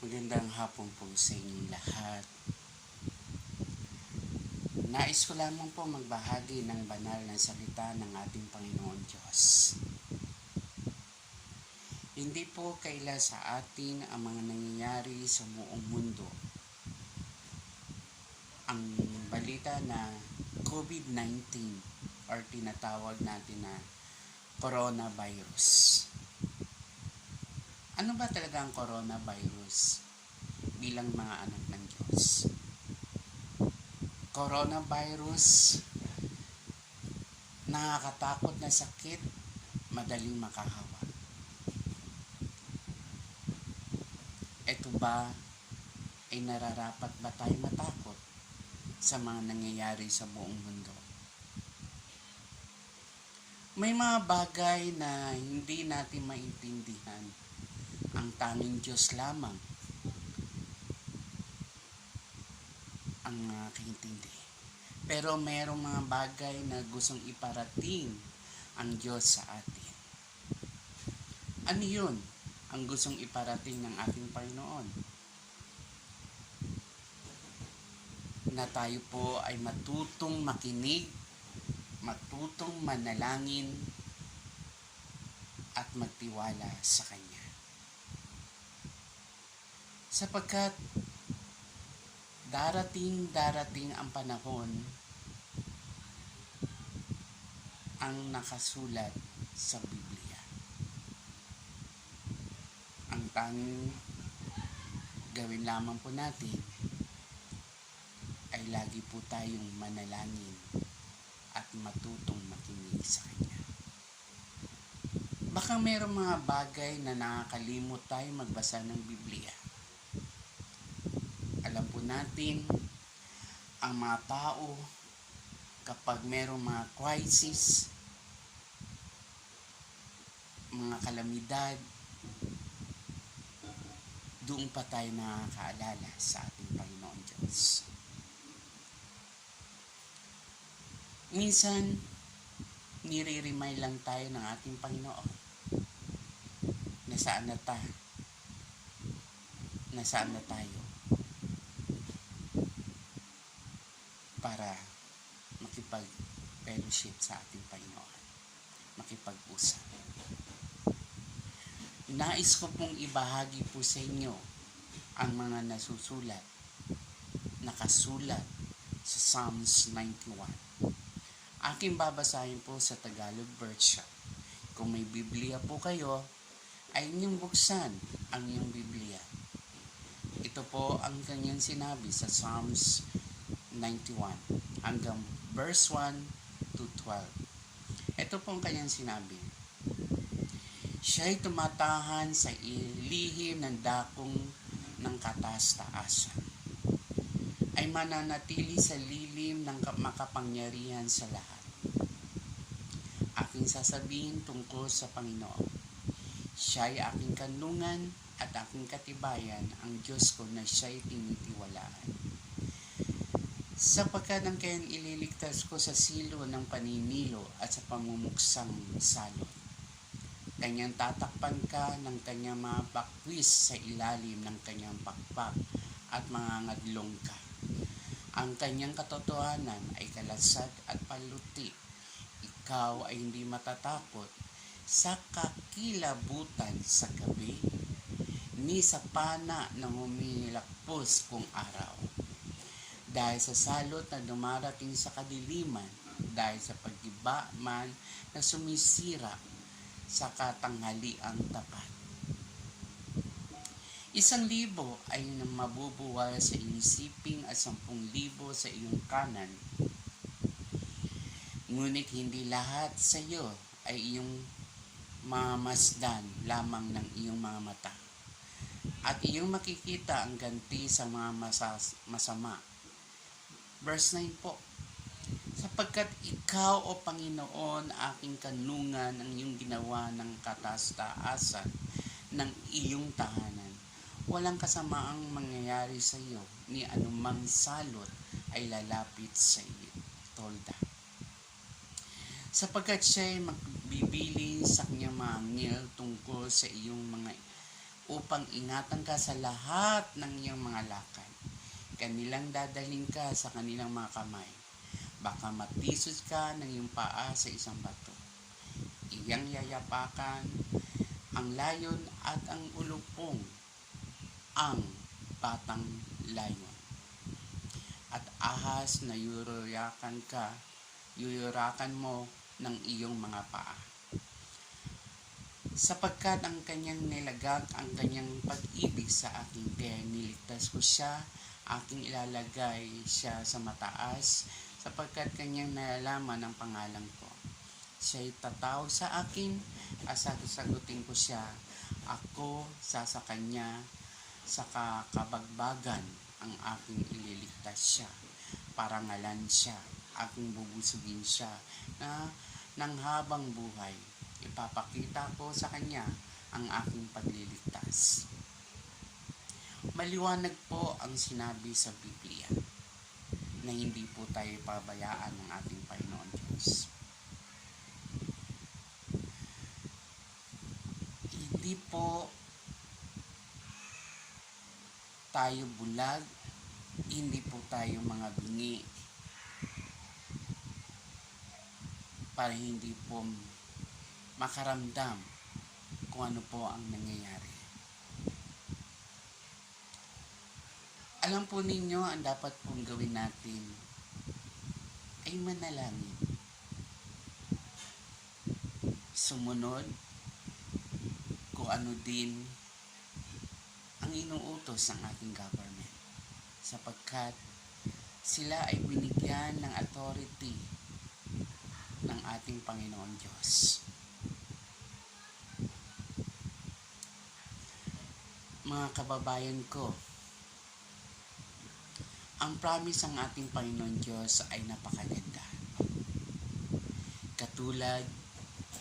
Magandang hapon po sa inyong lahat. Nais ko lamang po magbahagi ng banal na salita ng ating Panginoon Diyos. Hindi po kaila sa atin ang mga nangyayari sa buong mundo. Ang balita na COVID-19 or tinatawag natin na coronavirus. Ano ba talaga ang coronavirus bilang mga anak ng Diyos? Coronavirus, nakakatakot na sakit, madaling makahawa. Ito ba ay nararapat ba tayo matakot sa mga nangyayari sa buong mundo? May mga bagay na hindi natin maintindihan. Ang tanging Diyos lamang ang nakakaintindi. Pero mayroong mga bagay na gustong iparating ang Diyos sa atin. Ano yun? Ang gustong iparating ng ating Panginoon? Na tayo po ay matutong makinig, matutong manalangin, at magtiwala sa Kanya. Sapagkat darating ang panahon ang nakasulat sa Biblia. Ang tanging gawin lamang po natin ay lagi po tayong manalangin at matutong makinig sa Kanya. Baka mayroong mga bagay na nakakalimot tayo magbasa ng Biblia. Alam po natin, ang mga tao, kapag mayroong mga crisis, mga kalamidad, doon pa tayo nakakaalala sa ating Panginoon Diyos. Minsan, nire-remind lang tayo ng ating Panginoon na saan na tayo para makipag-fellowship sa ating Panginoon, makipag-usap. Nais ko pong ibahagi po sa inyo ang mga nakasulat sa Psalms 91. Aking babasahin po sa Tagalog version. Kung may Biblia po kayo, ay inyong buksan ang iyong Biblia. Ito po ang kanyang sinabi sa Psalms 91 hanggang verse 1 to 12. Ito po ang kanyang sinabi. Siya'y tumatahan sa ilihim ng dakong ng kataas-taasan. Ay mananatili sa lilim ng makapangyarihan sa lahat. Aking sasabihin tungkol sa Panginoon. Siya'y aking kanlungan at aking katibayan, ang Diyos ko na siya'y tinitiwalaan. Sapagkat ang kanyang ililigtas ko sa silo ng paninilo at sa pamumuksang salot. Kanyang tatakpan ka ng kanyang mga bakwis sa ilalim ng kanyang pakpak at mga ngadlong ka. Ang kanyang katotohanan ay kalasag at paluti. Ikaw ay hindi matatakot sa kakilabutan sa gabi, ni sa pana ng humilakpos kung araw. Dahil sa salot na dumarating sa kadiliman, dahil sa paggiba man na sumisira sa katanghaliang tapat. 1,000 ay mabubuhay sa iyong siping at 10,000 sa iyong kanan. Ngunit hindi lahat sa iyo ay iyong mamasdan lamang ng iyong mga mata. At iyong makikita ang ganti sa mga masama. Verse 9 po. Sapagkat ikaw, O Panginoon, aking kanlungan, ang iyong ginawa ng kataas-taasan ng iyong tahanan. Walang kasamaang mangyayari sa iyo, ni anumang salot ay lalapit sa iyo. Tolda. Sapagkat siya'y magbibiling sa kanyang mga anghel tungkol sa iyong mga upang ingatan ka sa lahat ng iyong mga lakad. Kanilang dadalhin ka sa kanilang mga kamay. Baka matisod ka ng iyong paa sa isang bato. Iyang yayapakan ang layon at ang ulupong, ang batang layon. At ahas na yuyurakan mo ng iyong mga paa. Sapagkat ang kanyang nilagak ang kanyang pag-ibig sa akin, kaya niligtas ko siya, aking ilalagay siya sa mataas, sapagkat kanyang nalalaman ang pangalan ko. Siya'y tatawag sa akin, at sasagutin ko siya. Ako sa kanya, sa kakabagbagan ang aking ililigtas siya. Parangalan siya, aking bubusugin siya na ng habang buhay. Ipapakita ko sa kanya ang aking pagliligtas. Maliwanag po ang sinabi sa Biblia na hindi po tayo pabayaan ng ating Panginoon Diyos. Hindi po tayo bulag, hindi po tayo mga bingi para hindi po makaramdam kung ano po ang nangyayari. Alam po ninyo, ang dapat pong gawin natin ay manalangin. Sumunod kung ano din ang inuutos ng ating government, sapagkat sila ay binigyan ng authority ng ating Panginoon Diyos. Mga kababayan ko, ang promise ng ating Panginoon Diyos ay napakaganda. Katulad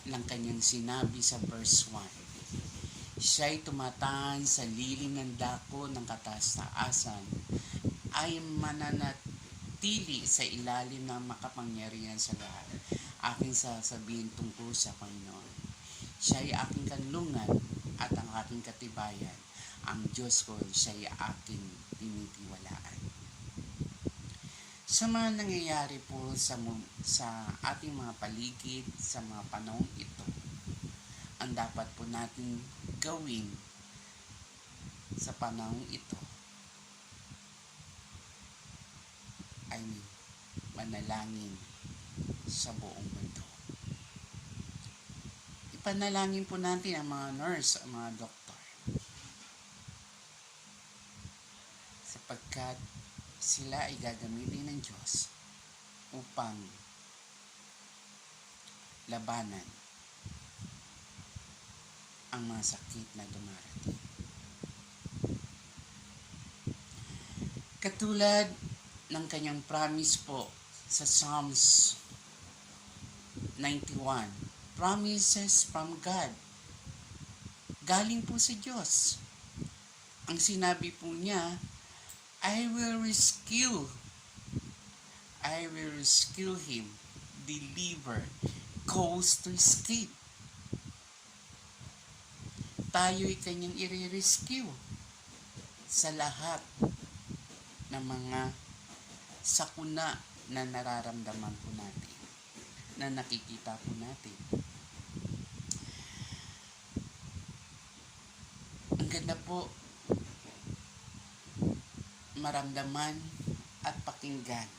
ng kanyang sinabi sa verse 1, siya'y tumataan sa lilim ng dako ng kataas-taasan, ay mananatili sa ilalim ng makapangyarihan sa lahat. Aking sasabihin tungkol sa Panginoon. Siya'y aking kanlungan at ang aking katibayan. Ang Diyos ko, siya'y aking tinitiwalaan. Sa mga nangyayari po sa ating mga paligid, sa mga panahon ito, ang dapat po natin gawin sa panahon ito ay manalangin sa buong mundo. Ipanalangin po natin ang mga nurse, ang mga doktor, sapagkat sila ay gagamitin ng Diyos upang labanan ang mga sakit na dumarating. Katulad ng kanyang promise po sa Psalms 91, promises from God. Galing po sa Diyos. Ang sinabi po niya, I will rescue him, deliver, cause to escape. Tayo'y kanyang i-rescue sa lahat ng mga sakuna na nararamdaman po natin, na nakikita po natin. Ang ganda po maramdaman at pakinggan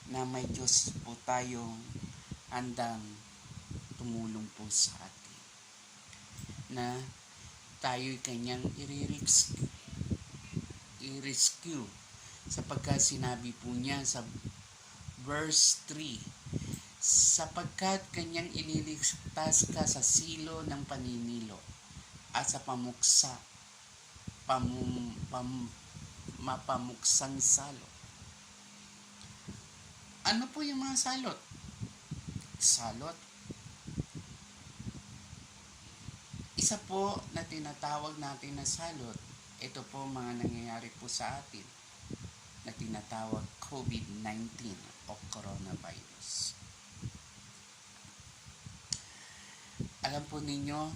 na may Diyos po tayong handang tumulong po sa atin, na tayo'y kanyang i-rescue sapagkat sinabi po niya sa verse 3, sapagkat kanyang iniligtas ka sa silo ng paninilo at sa mapamuksang salot. Ano po yung mga salot? Salot, isa po na tinatawag natin na salot, ito po mga nangyayari po sa atin na tinatawag COVID-19 o coronavirus. Alam po ninyo,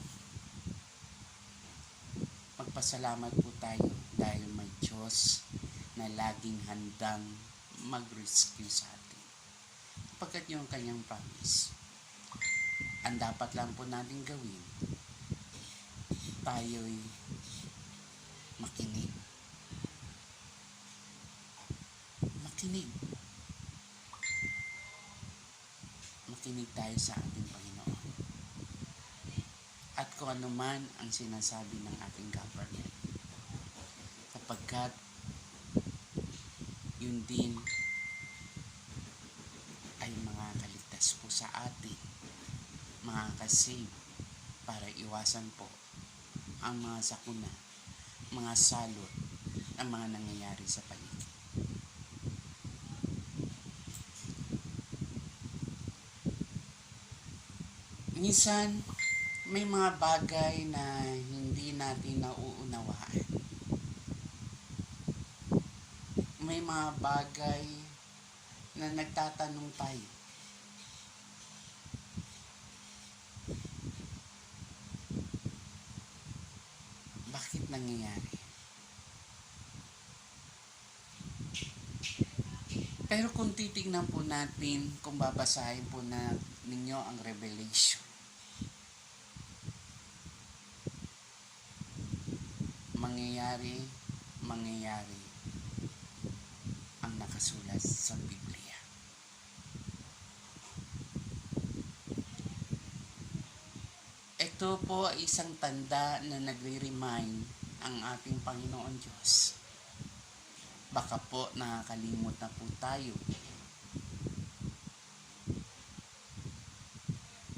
magpasalamat po tayo dahil may Diyos na laging handang mag-rescue sa atin. Pagkat yung kanyang promise, ang dapat lang po natin gawin, tayo'y makinig. Makinig. Makinig tayo sa ating Panginoon. At kung ano man ang sinasabi ng ating government. Sapagkat yun din ay makakaligtas po sa atin, makakasave para iwasan po ang mga sakuna, mga salot, ang mga nangyayari sa paligid. Minsan, may mga bagay na hindi natin nauunawaan. May mga bagay na nagtatanong tayo. Bakit nangyayari? Pero kung titignan po natin, kung babasahin po na ninyo ang Revelation, mangyayari ang nakasulat sa Biblia. Ito po ay isang tanda na nagre-remind ang ating Panginoon Diyos. Baka po nakakalimot na po tayo.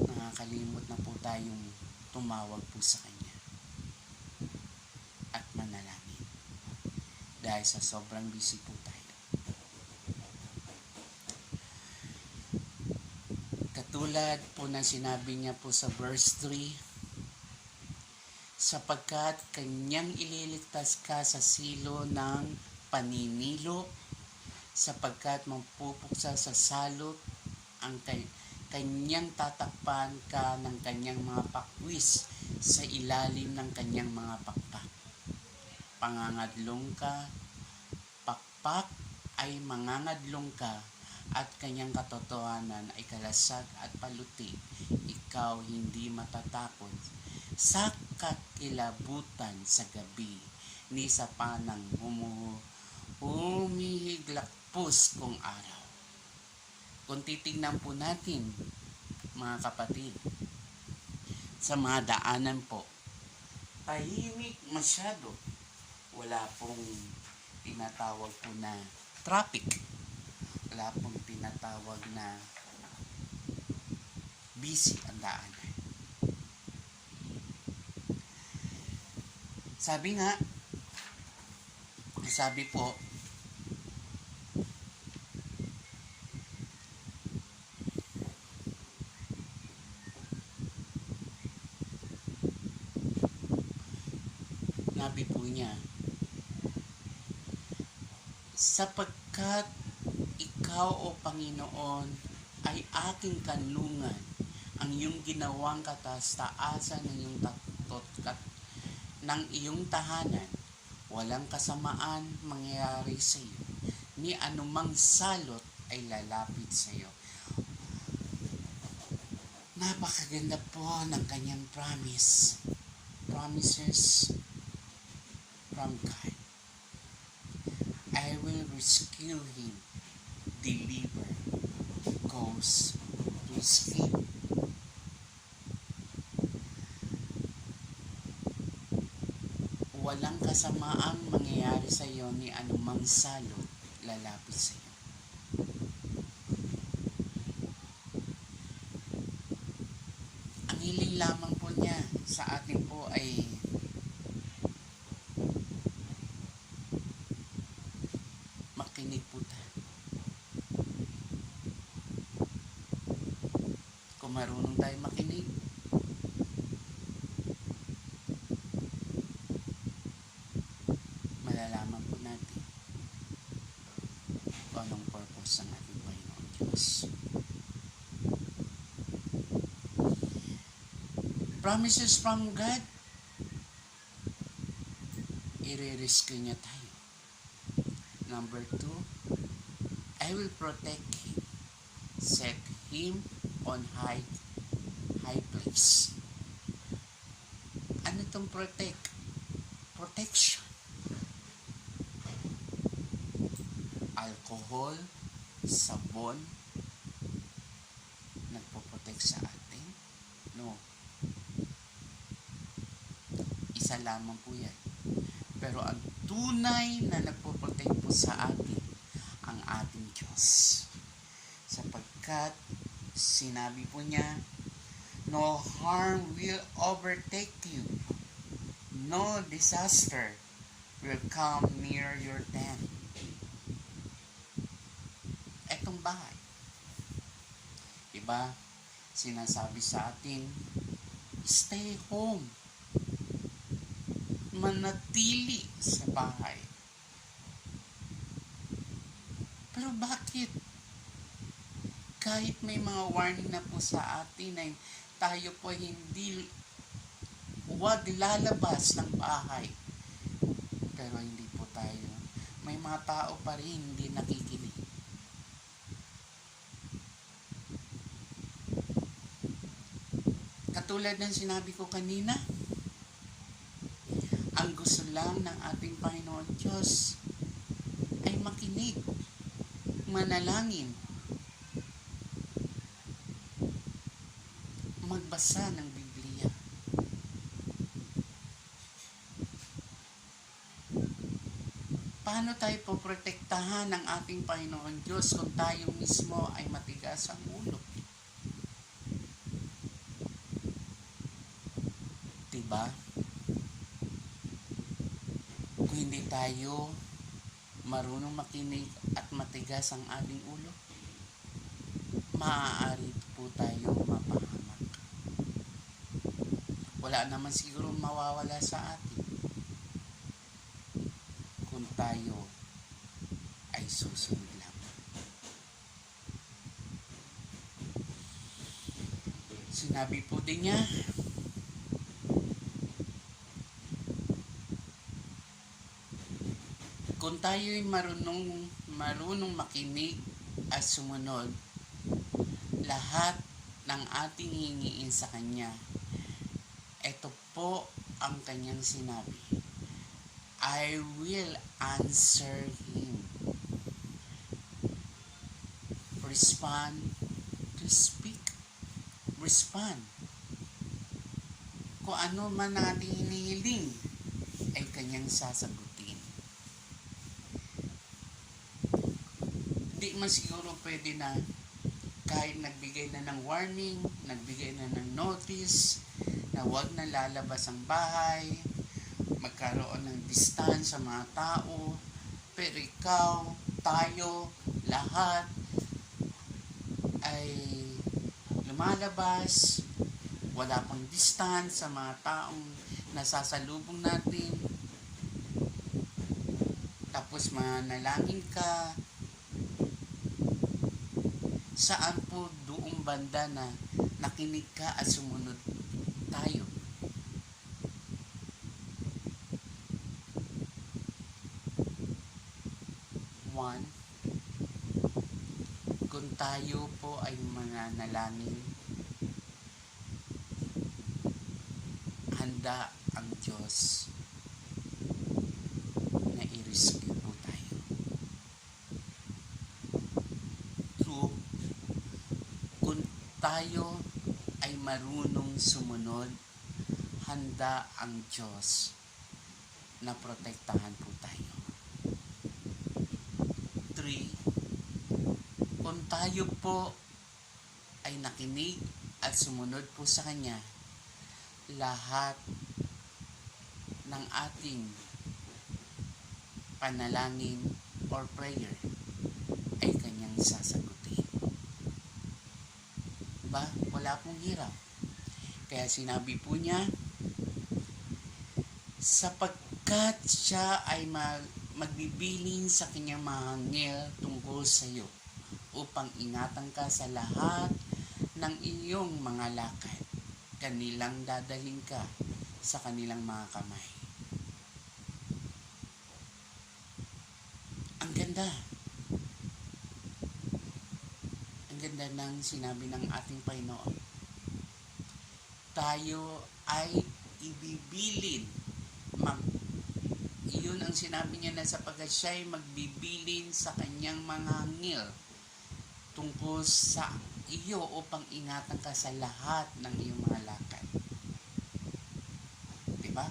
Nakakalimot na po tayong tumawag po sa Kanya at manalangin dahil sa sobrang busy po tayo. Katulad po ng sinabi niya po sa verse 3, sapagkat Kanyang ililigtas ka sa silo ng paninilo, sapagkat mapupuksa sa salot ang Kanyang tatakpan ka ng Kanyang mga pakwis sa ilalim ng Kanyang mga pakpak. Pangangadlong ka, pakpak ay mangangadlong ka, at Kanyang katotohanan ay kalasag at paluti. Ikaw hindi matatakot sa kakilabutan sa gabi, ni sa panang humihiglakpos kung araw. Kung titignan po natin, mga kapatid, sa mga daanan po, tahimik masyado. Wala pong tinatawag po na traffic. Wala pong tinatawag na busy ang daanan. Sabi po, nabi po niya, sapagkat ikaw, O Panginoon, ay aking kanlungan, ang iyong ginawang katastaasan ng iyong tahanan, walang kasamaan mangyayari sa iyo, ni anumang salot ay lalapit sa iyo. Napakaganda po ng kanyang promises from God. I will rescue him, deliver, cause to escape. Walang kasamaang mangyayari sa iyo, ni anumang salot lalapit sa iyo. Ang hiling lamang po niya sa atin po ay makinig po tayo. Kung marunong tayo makinig, malalaman po natin kung anong purpose ng ating Panginoon Diyos. Promises from God, i-rescue niya tayo. Number 2, I will protect him. Set him on high place. Ano tong protect? Protection. Alcohol, sabon, nagpo-protect sa atin? No. Isa lamang po yan. Pero ang tunay na nagpo-protect po sa atin, ang ating Diyos. Sapagkat sinabi po niya, no harm will overtake you. No disaster will come near your tent. Etong bahay. Diba? Sinasabi sa atin, stay home. Manatili sa bahay. Pero bakit? Kahit may mga warning na po sa atin ay tayo po huwag lalabas ng bahay. Pero hindi po tayo. May mga tao pa rin hindi nakikinig. Katulad ng sinabi ko kanina, ang gusto lang ng ating Panginoon Diyos ay makinig, manalangin, magbasa ng Biblia. Paano tayo poprotektahan ng ating Panginoon Diyos kung tayo mismo ay matigas ang ulo? Diba? Kung hindi tayo marunong makinig at matigas ang ating ulo, maaari po tayo mapahamak. Wala naman siguro mawawala sa atin kung tayo ay susunod lang. Sinabi po din niya, kung tayo'y marunong makinig at sumunod, lahat ng ating hingiin sa Kanya, ito po ang Kanyang sinabi, I will answer him. Respond to speak. Respond. Kung ano man ating hinihiling, ay Kanyang sasagutin. Hindi man siguro pwede na kahit nagbigay na ng warning, nagbigay na ng notice, na huwag na lalabas ang bahay, magkaroon ng distance sa mga tao, pero ikaw, tayo, lahat ay lumalabas, wala pang distance sa mga taong nasasalubong natin, tapos manalangin ka, saan po doong banda na nakinig ka at sumunod tayo? One, kung tayo po ay mananalangin, handa ang Diyos na i-rescue po tayo. Two, kung tayo ay marunong sumunod, handa ang Diyos na protektahan po tayo. 3, kung tayo po ay nakinig at sumunod po sa Kanya, lahat ng ating panalangin or prayer ay Kanyang sasagutin. Diba? Wala pong hirap. Kaya sinabi po niya, sapagkat siya ay magbibiling sa kanyang mga anghel tungkol sa iyo upang ingatan ka sa lahat ng iyong mga lakad. Kanilang dadalhin ka sa kanilang mga kamay. ganda. Ang ganda ng sinabi ng ating Panginoon. Tayo ay ibibilin. Iyon ang sinabi niya na sapagkat siya ay magbibilin sa kanyang mga anghel tungkol sa iyo upang ingatan ka sa lahat ng iyong mga lakad. Diba?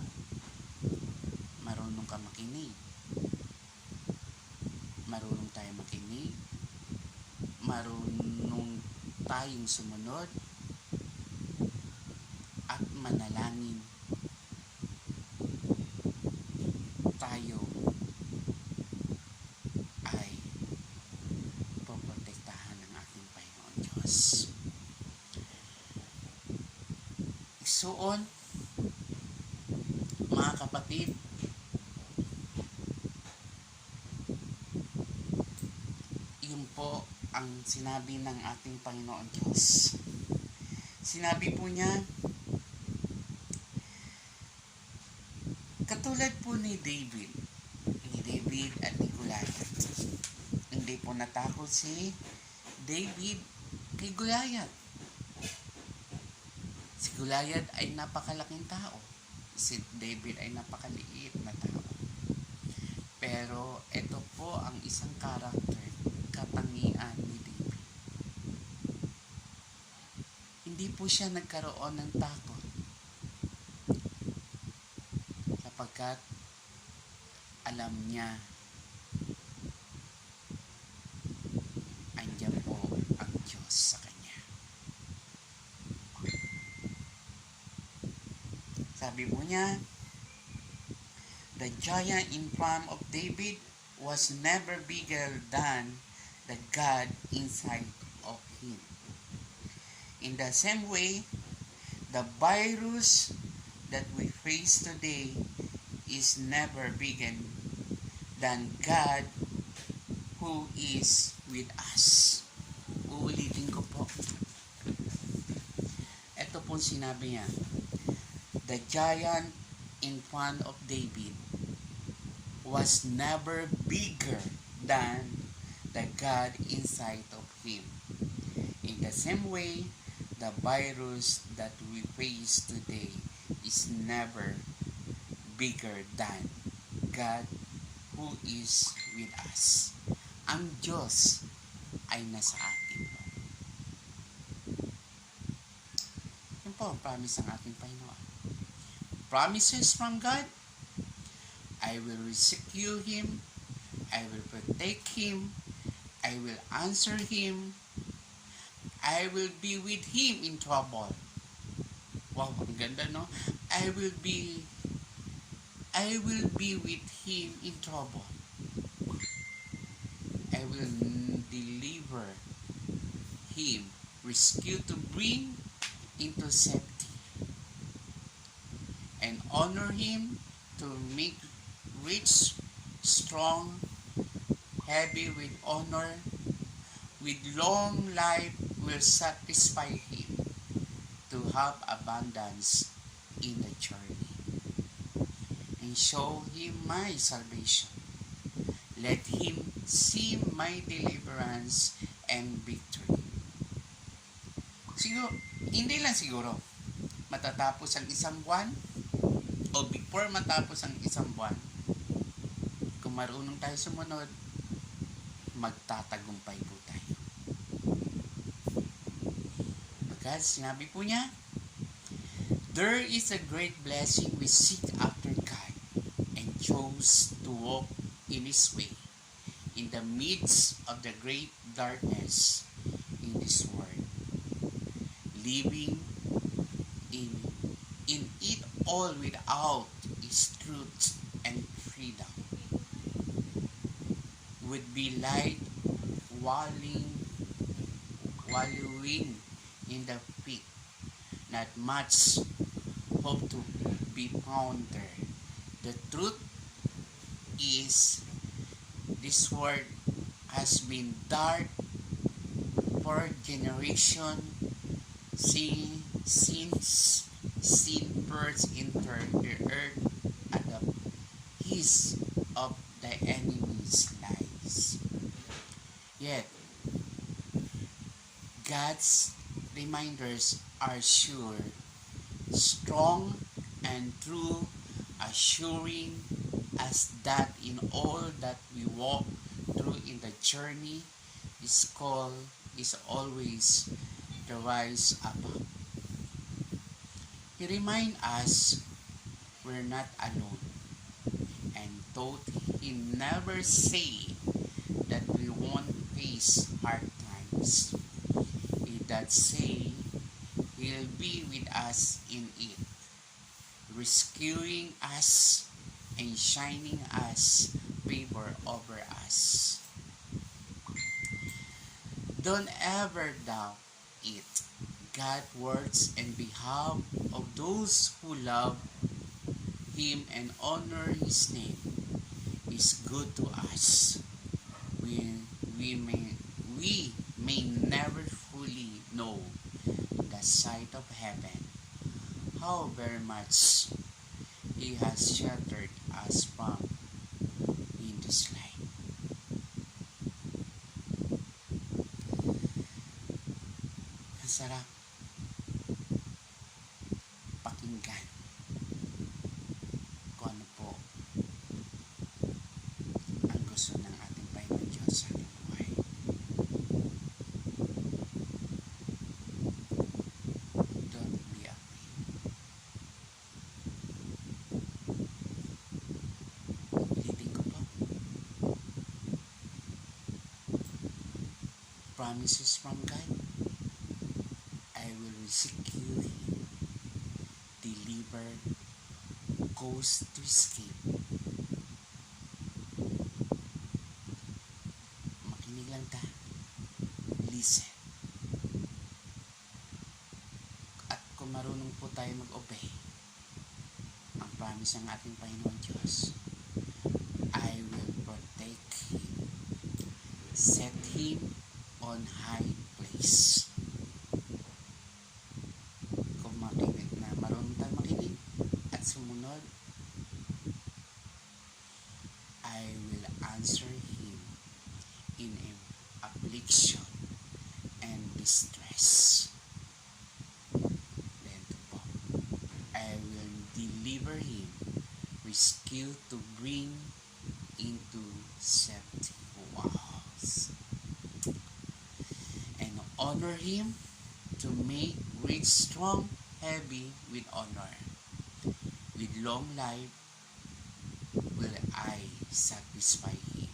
Marunong ka makinig. Marunong tayo makinig. Marunong tayong sumunod at manalangin. Tayo ay poprotektahan ng ating Panginoon Diyos. Isuon, mga kapatid, yun po ang sinabi ng ating Panginoon Diyos. Sinabi po niya, katulad po ni David at ni Goliath. Hindi po natakot si David kay Goliath. Si Goliath ay napakalaking tao. Si David ay napakaliit na tao. Pero ito po ang isang karakter, katangian ni David. Hindi po siya nagkaroon ng takot. Sapagkat alam niya andyan po ang Diyos sa kanya. Sabi po niya, the giant in front of David was never bigger than the God inside of him. In the same way, the virus that we face today is never bigger than God who is with us. Uulitin ko po. Ito po sinabi niya. The giant in front of David was never bigger than the God inside of him. In the same way, the virus that we face today is never bigger than God who is with us. Ang Diyos ay nasa atin. Yun po ang promise ng ating Panginoon. Promises from God, I will rescue him, I will protect him, I will answer him, I will be with him in trouble. Wow, ang ganda, no? I will be with him in trouble. I will deliver him, rescue to bring into safety, and honor him to make rich, strong, heavy with honor, with long life will satisfy him to have abundance in the journey, and show him my salvation. Let him see my deliverance and victory. Siguro, hindi lang siguro matatapos ang isang buwan o before matapos ang isang buwan, kung marunong tayo sumunod, magtatagumpay po tayo. Because sinabi po niya, there is a great blessing we seek after God and chose to walk in His way in the midst of the great darkness in this world, living in it all without His truth and freedom would be like wallowing in the pit, not much hope to be found there. The truth is, this world has been dark for generation since sin first entered the earth at the ease of the enemy's life. sacrifice. Yet, God's reminders are sure, strong, and true, assuring us that in all that we walk through in the journey, His call is always the rise above. He reminds us we're not alone and thought He never say that we won't face hard times. He does say He'll be with us in it, rescuing us and shining us favor over us. Don't ever doubt it. God's words in behalf of those who love Him and honor His name is good to us. We, we, may, we may never fully know the sight of heaven, how very much He has sheltered us from in this life. Ang sarap pakinggan kung ano po ang gusto ng ating Panginoon Diyos sa ating buhay. Don't be afraid. Ulitin ko po. Promises from God. I will rescue him, deliver, cause to escape. Makinig lang ta. Listen. At kung marunong po tayo mag-obey, ang promise ng ating Panginoon Diyos, I will protect him, set him on high place. Kung makinig na marunong tayo makinig at sumunod, I will answer him in affliction and distress. Then po, I will deliver him, rescue to bring into safety. Wow. And honor him to make rich, strong, heavy with honor. With long life will I satisfy him,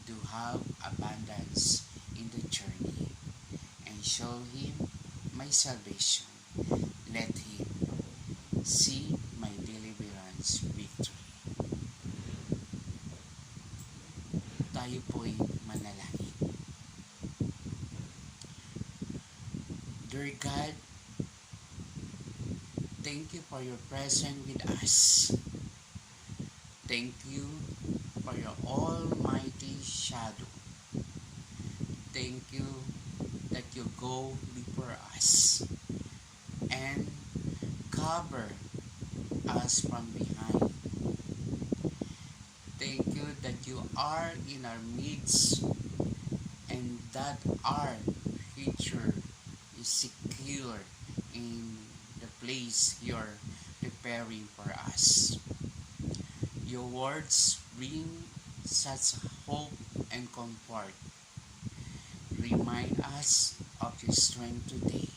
to have abundance in the journey, and show him my salvation. Let him see my deliverance victory. Tayo po'y manalangin. Dear God, thank you for your presence with us. Thank you for your almighty shadow. Thank you that you go before us and cover us from behind. Thank you that you are in our midst and that our future is secure in the place you're preparing for us. Your words bring such hope and comfort. Remind us of your strength today.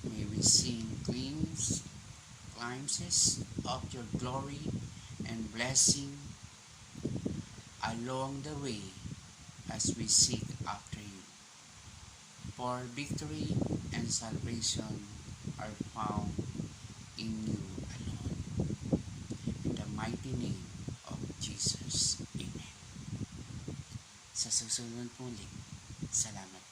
May we sing glimpses of your glory and blessing along the way as we seek after you. For victory and salvation are found in you alone. In the mighty name of Jesus. Amen. Sa susunod po ulit, salamat.